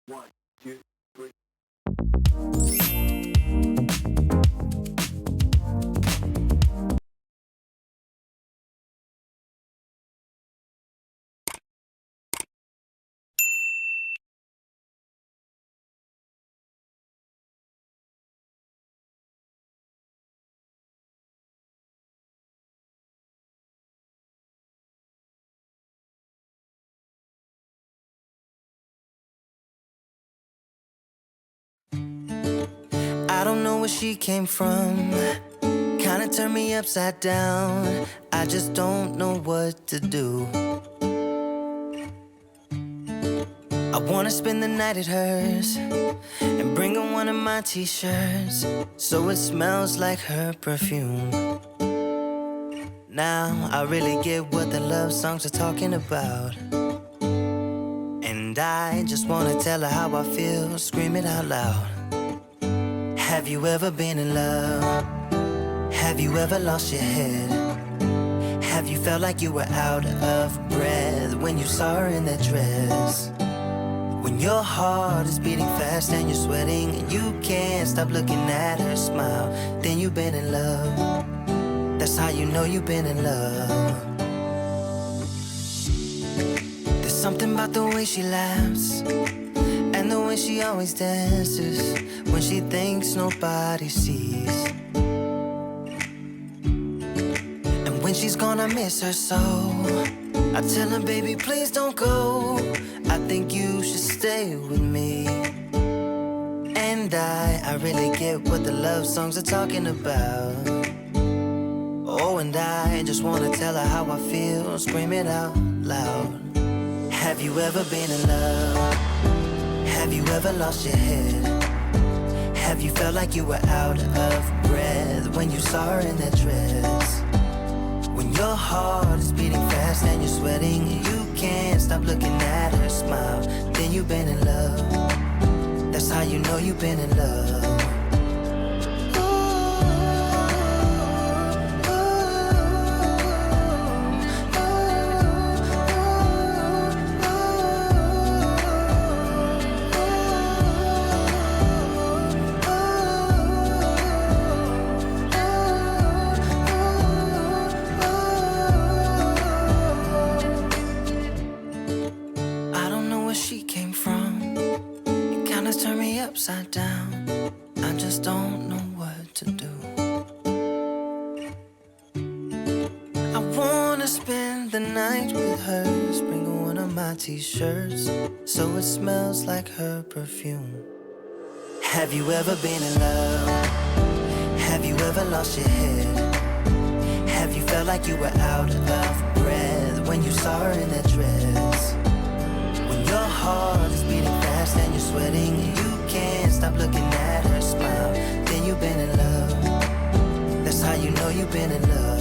One, two, three. I don't know where she came from. Kinda turned me upside down. I just don't know what to do. I wanna spend the night at hers and bring her one of my t-shirts so it smells like her perfume. Now I really get what the love songs are talking about, and I just wanna tell her how I feel, scream it out loud. Have you ever been in love? Have you ever lost your head? Have you felt like you were out of breath when you saw her in that dress? When your heart is beating fast and you're sweating and you can't stop looking at her smile, then you've been in love. That's how you know you've been in love. There's something about the way she laughs and the way she always dances when she thinks nobody sees. And when she's gone, I miss her so. I tell her, baby, please don't go. I think you should stay with me. And I really get what the love songs are talking about. Oh, and I just wanna tell her how I feel, scream it out loud. Have you ever been in love? Have you ever lost your head? Have you felt like you were out of breath when you saw her in that dress? When your heart is beating fast and you're sweating and you can't stop looking at her smile, then you've been in love. That's how you know you've been in love. Upside down, I just don't know what to do. I wanna spend the night with her, bring her one of my t-shirts so it smells like her perfume. Have you ever been in love? Have you ever lost your head? Have you felt like you were out of breath when you saw her in that dress? When your heart is beating fast and you're sweating and you can't stop looking at her smile, then you've been in love. That's how you know you've been in love.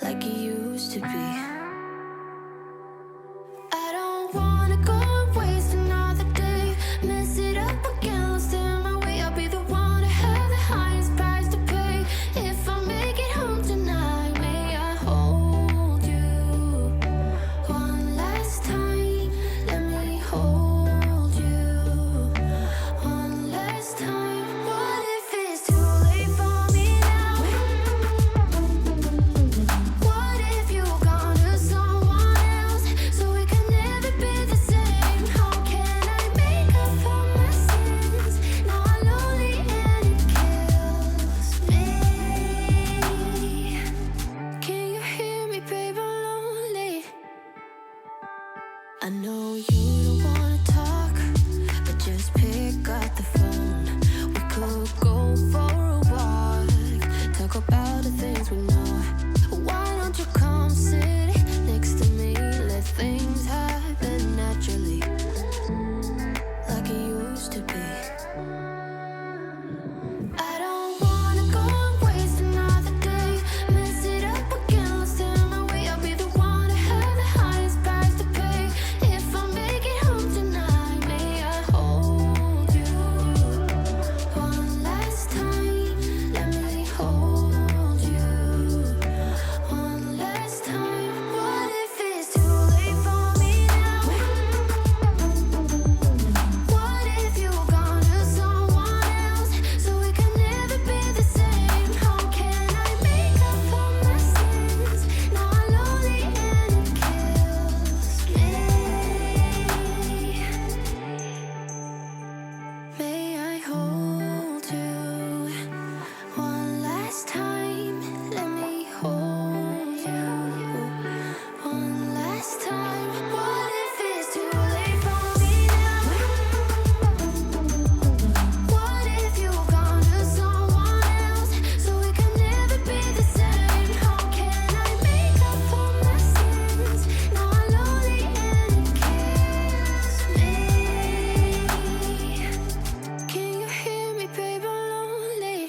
like it used to be. I don't wanna go and waste another day, mess it up again, lost in my way. I'll be the one to have the highest price to pay. If I make it home tonight, may I hold you one last time? Let me hold you one last time. What if it's too late for me now? What if you gone to someone else, so we can never be the same? How can I make up for my sins? Now I'm lonely and it kills me. Can you hear me, babe? I'm lonely. I know you don't wanna talk, but just pick up the phone. We could go for a walk, talk about the things we know. Why don't you come sit next to me? Let things happen naturally, like it used to be. I don't wanna go and waste another day, mess it up again, lost in my way. I'll be the one to have the highest price to pay. If I make it home tonight, may I hold you one last time? Let me hold you one last time. What if it's too late for me now? What if you gone to someone else, so we can never be the same? How can I make up for my sins? Now I'm lonely and it kills me. May I hold you one last time? Let me hold you one last time. What if it's too late for me now? What if you gone to someone else, so we can never be the same? How can I make up for my sins? Now I'm lonely and it kills me. Can you hear me, babe? I'm lonely.